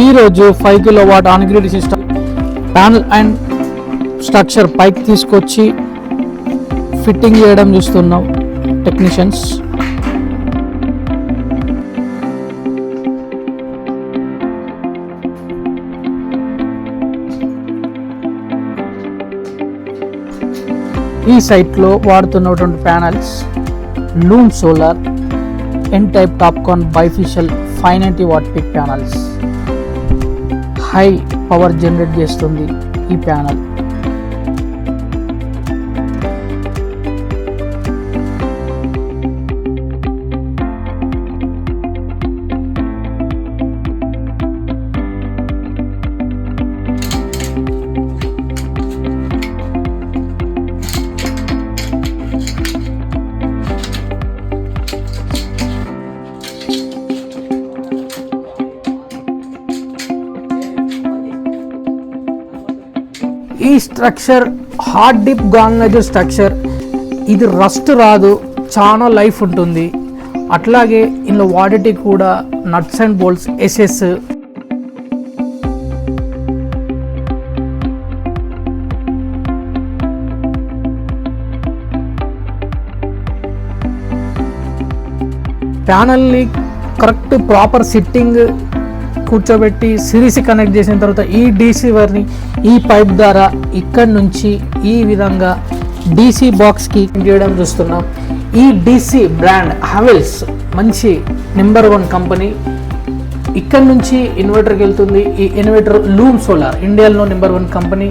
ఈరోజు 5 kilowatt on grid system panel and structure పైకి తీసుకొచ్చి ఫిట్టింగ్ చేయడం చూస్తున్నాం టెక్నీషియన్స్. ఈ సైట్లో వాడుతున్నటువంటి panels Loom Solar N type TOPCon bifacial 590 watt peak panels. High power generate చేస్తుంది ఈ ప్యానల్. ఈ structure hard dip galvanizer structure. ఇది రస్ట్ రాదు, చాలా లైఫ్ ఉంటుంది. అట్లాగే ఇందులో వాడేటి కూడా నట్స్ అండ్ బోల్ట్స్ ఎస్ఎస్. ప్యానల్ని కరెక్ట్ ప్రాపర్ సిట్టింగ్ కూర్చోబెట్టి సిరీస్ కనెక్ట్ చేసిన తర్వాత ఈ డీసీ వైర్ని ఈ పైప్ ద్వారా ఇక్కడి నుంచి ఈ విధంగా డీసీ బాక్స్కి చేయడం చూస్తున్నాం. ఈ డీసీ బ్రాండ్ హావెల్స్ మంచి నెంబర్ 1 కంపెనీ. ఇక్కడి నుంచి ఇన్వర్టర్కి వెళ్తుంది. ఈ ఇన్వర్టర్ లూమ్ సోలార్ ఇండియాలో నెంబర్ 1 కంపెనీ.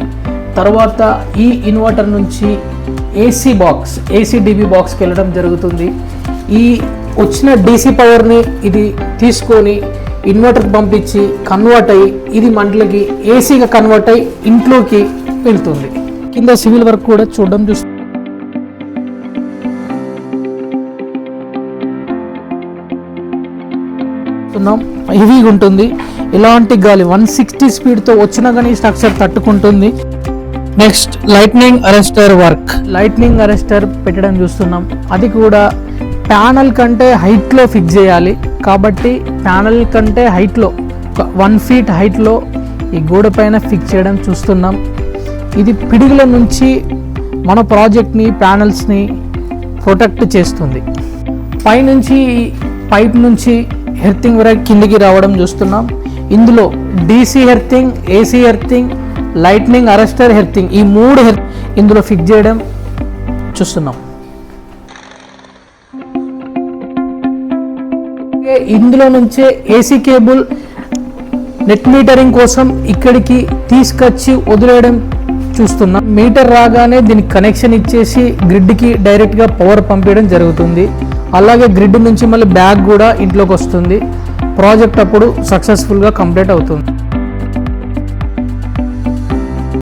తర్వాత ఈ ఇన్వర్టర్ నుంచి ఏసీ బాక్స్ ఏసీడీబీ బాక్స్కి వెళ్ళడం జరుగుతుంది. ఈ వచ్చిన డీసీ పవర్ని ఇది తీసుకొని ఇన్వర్టర్కి పంపించి కన్వర్ట్ అయ్యి ఇది మంటలకి ఏసీగా కన్వర్ట్ అయ్యి ఇంట్లోకి వెళ్తుంది. కింద సివిల్ వర్క్ కూడా చూడడం చూస్తున్నాం. హెవీగా ఉంటుంది. ఇలాంటి గాలి 160 స్పీడ్తో వచ్చినా కానీ స్ట్రక్చర్ తట్టుకుంటుంది. Next lightning arrester work. Lightning arrester పెట్టడం చూస్తున్నాం. అది కూడా ప్యానల్ కంటే హైట్లో ఫిక్స్ చేయాలి కాబట్టి ప్యానల్ కంటే హైట్లో 1 ఫీట్ హైట్లో ఈ గోడ పైన ఫిక్స్ చేయడం చూస్తున్నాం. ఇది పిడుగుల నుంచి మన ప్రాజెక్ట్ని ప్యానల్స్ని ప్రొటెక్ట్ చేస్తుంది. పైనుంచి పైప్ నుంచి ఎర్తింగ్ వరకు కిందికి రావడం చూస్తున్నాం. ఇందులో DC earthing, AC earthing, lightning arrester earthing ఈ 3 ఇందులో ఫిక్స్ చేయడం చూస్తున్నాం. ఇందులో నుంచే ఏసీ కేబుల్ నెట్ మీటరింగ్ కోసం ఇక్కడికి తీసుకొచ్చి వదిలేయడం చూస్తున్నాం. మీటర్ రాగానే దీనికి కనెక్షన్ ఇచ్చేసి గ్రిడ్కి డైరెక్ట్గా పవర్ పంపించడం జరుగుతుంది. అలాగే గ్రిడ్ నుంచి మళ్ళీ బ్యాగ్ కూడా ఇంట్లోకి వస్తుంది. ప్రాజెక్ట్ అప్పుడు సక్సెస్ఫుల్గా కంప్లీట్ అవుతుంది.